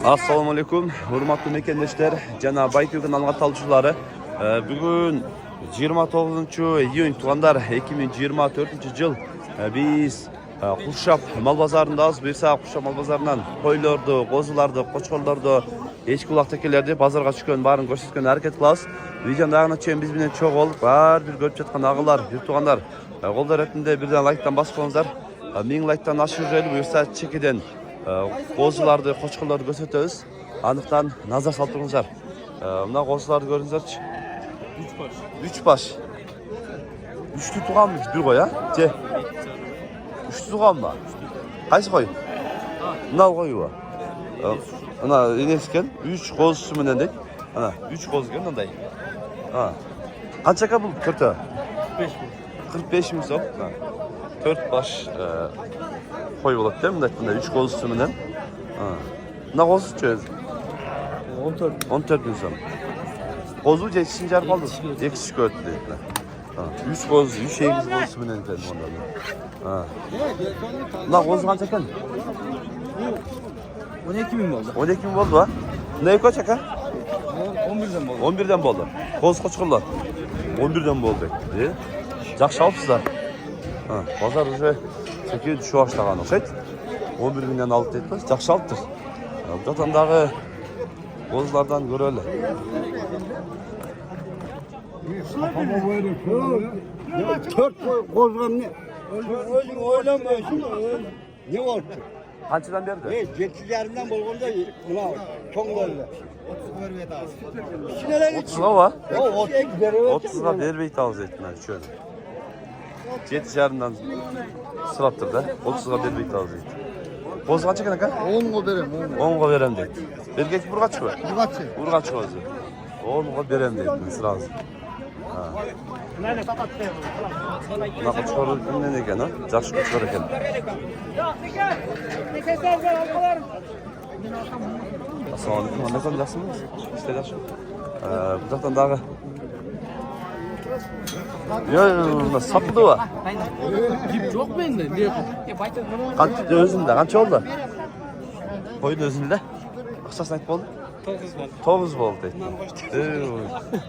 Assalamu alaikum, hurmatlı mekendeşler, Cenab-ı Bayköy kanalına talışçıları. Bugün 29 iyun tuğanlar 2024 yıl biz Kuşap mal bazarındayız. Bir saat Kuşap mal bazarından koylardı, qozulardı, qoçqollardı, eşki kulaktakilerdi bazarga çıkön, barın gösterken hareket kılası. Videonun dağına çeyin biz bilen çok olup var bir görüp çatkan ağılar, yurtuğanlar. Kollar etinde birden like'tan basıp olunuzlar. Min like'tan aşırı jeli buyursa çekiden qozulardı, qoçqollardı gösteririz. Anıktan nazar saltırınızlar. Mına qozulardı görünüzlerçi. 3 baş. 3'lü tuğanmış bir koy ha? Ce. 3'lü tuğan mı? Kaç koy? Nal koyu var. Ana inesken 3 qoz sümünden deyik. Ana 3 qoz gen onday. Ha. Qanchaga bu 4 ta? 45 mi so'm? 4 baş koy bo'ladi da bunday 3 qoz sümünden. Ha. Nima qo'zichi? 14 ming so'm. Qo'zu yetişince qaldı. Yetişik ötdü dediler. 3 qoz, 3 egiz qoz sümünden ekan ondan. Ha. Nima qo'zu qancha ekan? 12 bin oldu. 12 ming bo'ldi ha? Ne kaç aka? 11'den oldu. 11'den bo'ldi. Qo'z qo'chqirlar. 11'den bo'ldi. Yaxshi olibsizlar. Ha, bozor уже sekin tushib boshlagan o'xshaydi. 11 mingdan olib deydilar. Yaxshi olibdir. Bu yotandagi qo'zlardan ko'raylik. Dört kozgan ne? Özün oylamayasın. Ne oldu? Qanchadan berdi? 7 yarımdan bolganda buna çoğunlarla. 30 va? 30 30'a bermey tavsiz etdiler şöyle. 7 yarımdan sıraptır da 30'a bermey tavsiz etdi. Qo'z qancha ekan aka? 10 o berem. 10 ga berem deydi. Bergek burgaç mı? Burgaçı. Burgaç qo'zi. 10 ga berem deydi sırası. Ha. Bunaqa chiqarib ekan, ha? Yaxshi chiqar ekan. Assalomu alaykum. Qanday qilyapsizmi? İşte yaxshi. Bu yoqdan dag'i. Yo, sapdı va. Gip yok bende. Ne yapayım? Qancha o'zimda, qancha oldu? Qo'yni o'zingda. Ixchasini aytib bo'ldi. 9 bo'ldi.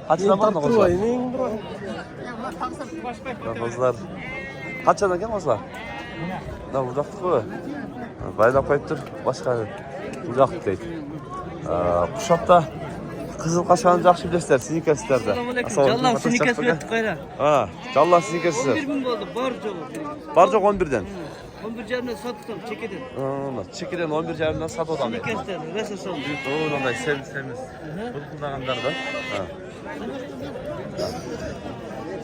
Qanchadan bordi qo'zlar? Qo'zlar. Qanchadan ekan qo'zlar? Mana bu yoqda-ku. Baylab qo'yib tur, boshqa bu yoqda deydi. Qushobda qizil qashani yaxshi bilasizlar, sneakerslarda. Jallan sneakers berdik qayra. Ha, Jallan sneakerslar. 11 bin bo'ldi, bor jo'q. Bar jo'q 11'den. 11 jardan sotdim, chekidi. Çekiden 11 jardan sat odam deydi. Sneakerslar, rasa sol. Doğru onday sevimiz. Bu kullananlarda. Ha.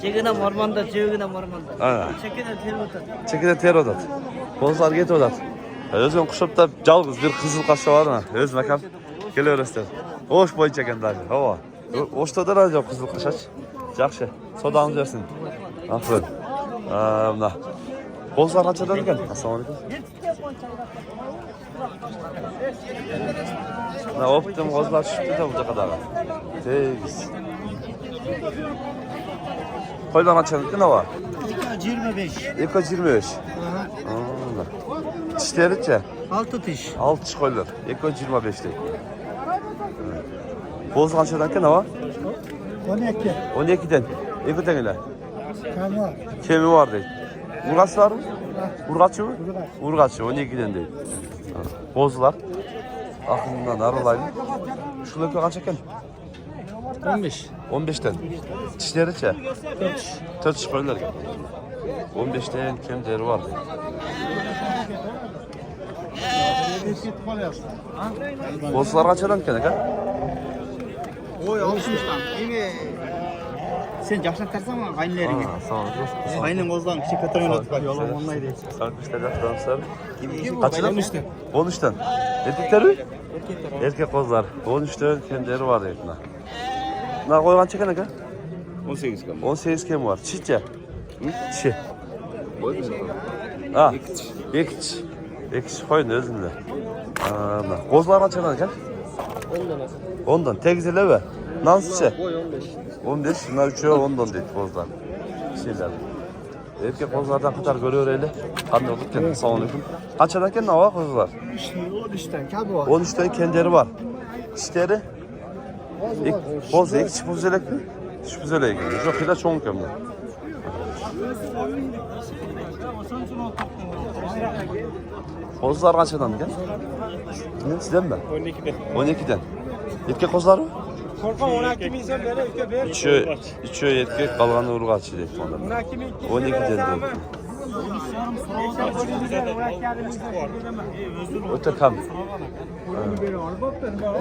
Chekida mormanda, chegida mormanda. Ha. Chekida termotat. Çekiden ter odat. Bozlar get odat. Özün kuşupta жалгыз bir kızıl kaşa var mı? Öz makam. Geliyoruzlar. Hoş boy çekenler. Hava. Hoşta da radyo kızıl kaşaç. Yaxşı. Sodanız versin. Aferin. Mına. Bozlar kaçadan ekan? Assalomu alaykum. Na optim bozlar çıktı da bu kadar. Tegiz. Qo'ydan açanık ne var? 25. 225. Tişleriçe? 6 tiş. 6 tiş qo'ylar. 225 deydi. Qo'z qanchadan ekan ne var? 12. 12'den. 2 tengile. Tamam. Kemi var deydi. Urgası var mı? Urgaçı mı? Urgaçı 12'den deydi. Qozlar. Akımdan aralayın. Şular qancha ekan? 15. 15'ten. Tişleriçe? 4 tiş qo'ylar ekan. 15'ten kemderi var deydi. Qozlar qanchadan ekan aka? Oy alışmıştan. Sen yaşlan tersen mi? Aynılarını. Sağ olun. Aynen ozdan. Küçük katır oynadık. Bak yolam onlaydı. Sen kuşlar yaptılar. Kaçıdan? 13'ten. Erkekler mi? Erkek kozlar. 13'ten kendileri var deyip. Ne koygan çeken aka? 18 kan. 18 kem var. Çiçe. Çiçe. Ha. Ekç. Ekç koyun özünde. Kozlar kaçadan aka? 10'dan. Tegizele mi? Nasıl çiçe? 15. 15. Şunlar 3'e 10'dan deyip kozlar. Şeyler. Erkek kozlardan kadar görüyor öyle. Kandı olduk kendine. Assalamualaikum. Kaçadan kendine hava kozlar? 13'ten kadı var. 13'ten kendileri var. İşleri? Boz, iki çift buzelek mi? Çift buzelek mi? Yok, hile çoğun kömle. Kozlar kaçadan gel? Ne, sizden mi? 12'den. 12'den. Erkek kozlar mı? Korkan 12 milyon böyle ülke böyle. Üçü erkek, kalanı urgaçı değil. 12'den değil. Öte kam.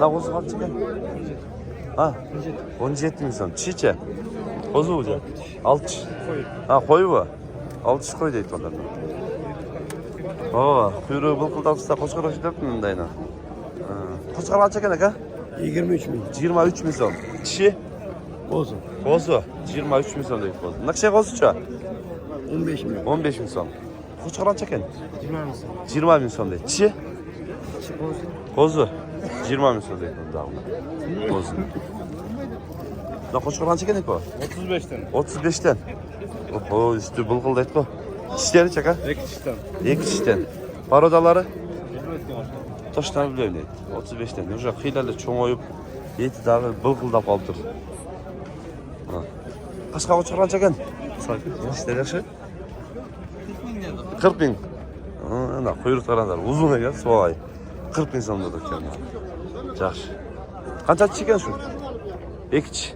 Ne kozu kaç çıkan? Ha, 17 milyon. Çiçe. Kozu olacak. Altı. Ha, koyu bu. Altı koy deyip onlar. Oo, kuyruğu bılkıldan tutar. Koçkar hoş dört milyon dayına. Koçkar kaç çıkan ha? 23 milyon. 23 milyon. Çişi? Bozu. Kozu. 23 milyon deyip kozu. Ne şey kozu çağ? 15 milyon. 15 milyon. Koçkar kaç çıkan? 20 milyon. 20 milyon deyip. Çişi? Kozu. 20 milyon deyip kozu. Ne koçkar kaç çıkan o? 35'ten. 35'ten. Oho, üstü bılgıl deyip o. Çişleri çaka? Ekşisten. İki çişten. Parodaları? Taştan bileyim deyip. 35'ten. Nurca hilerle çoğun oyup. Yeti dağı bılgıldap aldır. Kaçka koçkar kaç çıkan? İşte yaşı? 40 bin. Ana kuyruklarınlar uzun eğer soğay. 40 bin sonunda da kendine. Yaxşı. Qancha chicken şu? Ekç.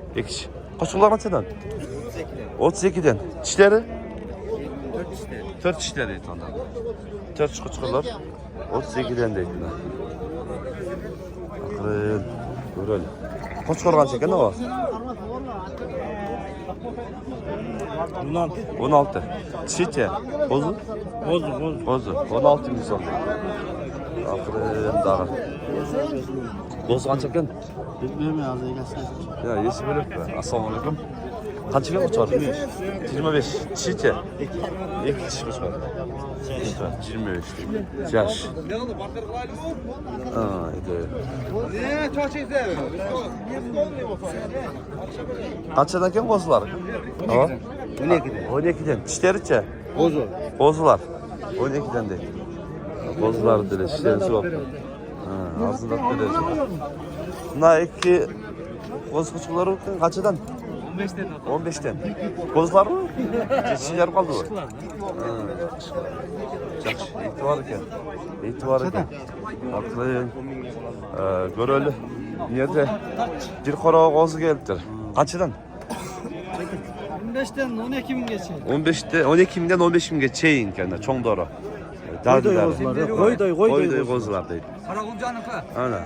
Kaçılar kaçadan? 32'den. Çişleri? 4 çişleri deydi ondan. 4 kaçılar. 32'den deydi. Akırın. Görelim. Kaçılar kaç chicken o? 16. Çiçe. Bozu? Bozu. 16 bin son. Akırın dağı. Bozu kaç chicken? Bilmiyorum ya ağzı gelsin. Ya yesi bölük be. Assalamualaikum. Kaç chicken uçar? 25. Çiçe. 2 çiş uçar. 25 değil. Yaş. Haydi. Kaçadan kim bozular? 12'den. 12'den. Çişleri çe? Bozular. 12'den değil. Bozular dile, çişleri soğuk. Ağzında dile. Buna iki boz kuçuları kaçadan? 15'ten. Bozlar mı? Çeşitler kaldı mı? İtibar iken. Baklayın. Görölü. Niyete bir kora kozu geldi. Kaçıdan? 15'ten 12 bin geçer. 12 binden 15 bin geçeyin kendine. Çok doğru. Koydoy kozular değil. Ana.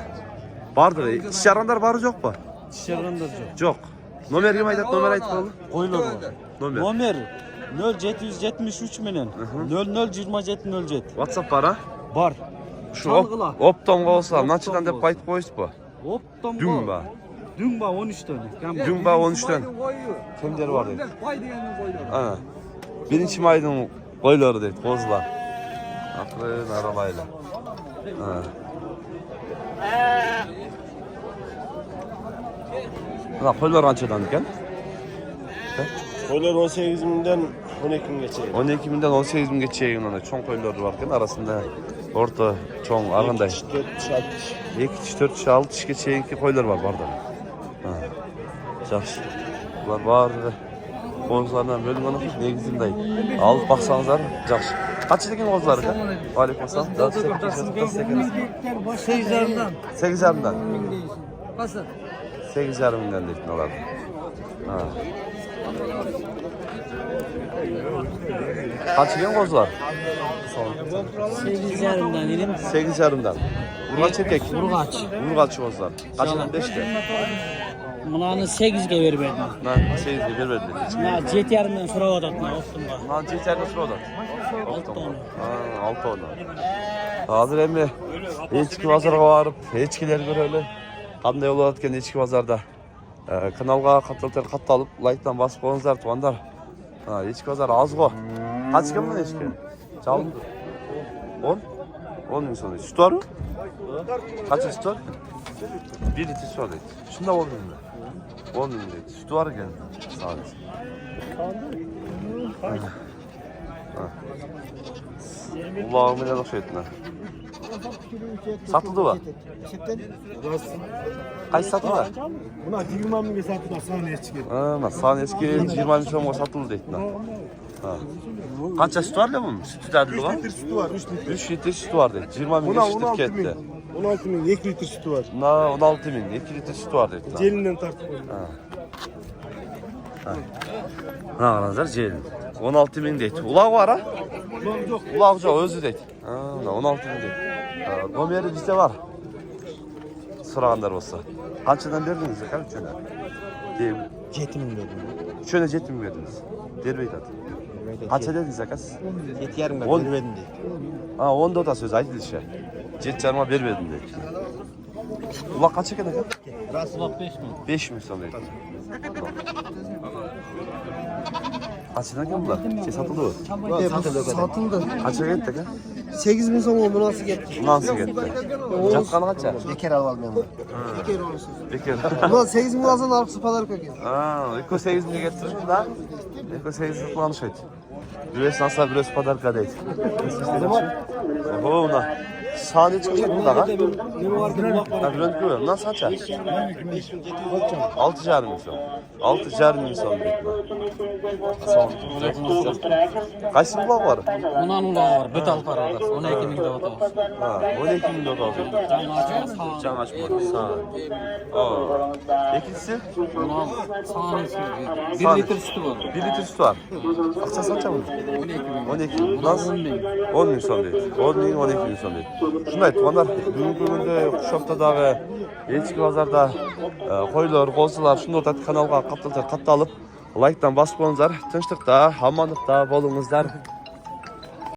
Vardır. Çişaranlar varı yok mu? Çiçeğinden Yok. Nomer kim aytat? Nomer aytat oğlum. Koyulur. Nomer. Nomer 0773 milyon. 002707. WhatsApp var ha? Var. Şu optom olsa naçıdan dep bayt koyuz bu. Optom Dumba. Dumba 13'ten. Dumba 13'ten. Kimleri var dedi? Ana. Birinci maydın koyları dedi. Kozlar. Akılın arabayla. Ha. Ana koylar ançadan diken. Koylar 18 binden 12 bin geçiyor. 12 binden 18 bin geçiyor ona. Çoğun koyları varken arasında orta çoğun arasında 2 4 6 geçiyor ki koylar var barda. Ha. Yaxşı. Bunlar var. Kozlardan bölüm onu negizindey. Alıp baksanızlar yaxşı. Kaç degan kozlar ekan? Aleykümselam. 8 yarımdan. 8 yarımdan. Nasıl? 8 yarımdan deydi olar. Ha. Kaç degan kozlar? 8 yarımdan dedim. 8 yarımdan. Urgaç erkek. Urgaç kozlar. Kaçdan 5'te? Bunlarını 8'ge verip verdim. Ben 8'de bir verdim. Na 7 yarımdan sonra odatma olsun var. Lan çeçerli sıra 6 tane. Ha, 6 ona. Hazır emmi. Echki bazarga barıp, echkiler görelim. Qanday bolat ekan echki bazarda. Kanalga kattalып, лайктан басып qo'yingizlar tuğanlar. Ha, echki bazar az go. Kaç kim bu echki? Çalın. 10 bin so'm. Süt var mı? Qancha süt var? 1 litr süt var deydi. Shunda 10 bin mi? 10 bin deydi. Süt var ekan. Sadece. Ulağım ile okşaytına. Satıldı mı? Kaç satıldı? Buna 20 bin sattılar sahneye çıkıyor. Ha, sahne eski 20 bin so'mga satıldı deydi. Ha. Qancha süt var bunun? Sütü derdi var. 3 litre sütü var 3 litre. 3 litre sütü var deydi. 20 bin Buna sütü 16 ketdi. bin. 16 bin 2 litre sütü var. Buna 16 bin 2 litre sütü var deydi. Celinden tartıp. Ha, qaranızlar jelin. 16 bin deydi. Ulaq var ha? Ulaq yo'q, o'zi deydi. Ha, 16 bin deydi. Nomeri bizde var. So'raganlar bo'lsa. Qanchadan berdingiz aka uchuna? 7 bin verdim. Uchuna 7 bin berdingiz. Derbeydi. Qancha dedingiz aka siz? 7,5 On- ben verdim deydi. Ha, 10'da da söz aytilishi. 7,5 bermedim deydi. Ulaq qancha ekan aka? Kulak 5 mi? 5 bin so'm deydi. Qanchadan ekan bular? Satıldı mı? Satıldı. Qanchaga ketdi aka? 8 bin so'm bu nasıl gitti? Nasıl ketdi? Jatqani qancha? Bekar alıp almayalım. Bekar. Ulan 8 bin alsan arkası pazar köken. Ha, eko 8 bin getirdim da. Eko 8 bin kullanış et. Birisi nasıl birisi padarka deydi. Oho, buna. Sahne çıkacak bunda ha? Ha, Bülent Güven. Nasıl saça? 6,5 bin so'm. 6,5 bin so'm deydi. Qaysi buloq var? Bundan ulağı var. Betal paradas. 12 bin de otoz. Ha, 12 bin dolar oldu. Canlı açma. Can açmadı. Sağ ol. İkincisi? Bundan sahnesi. 1 Sahne. litre sütü var. 1 litre süt var. Akça saça mı? 12 bin. 12 bin. Nasıl? 10 bin so'm deydi. 10 bin 12 bin so'm deydi. Shunday tuğanlar bugungi kunda Qushoqdagi Echki bozorda qo'ylar, qo'zilar shunday o'tadi kanalga qattiq olib, like'dan bosib qo'yinglar. Tinchlikda, omonlikda bo'lingizlar.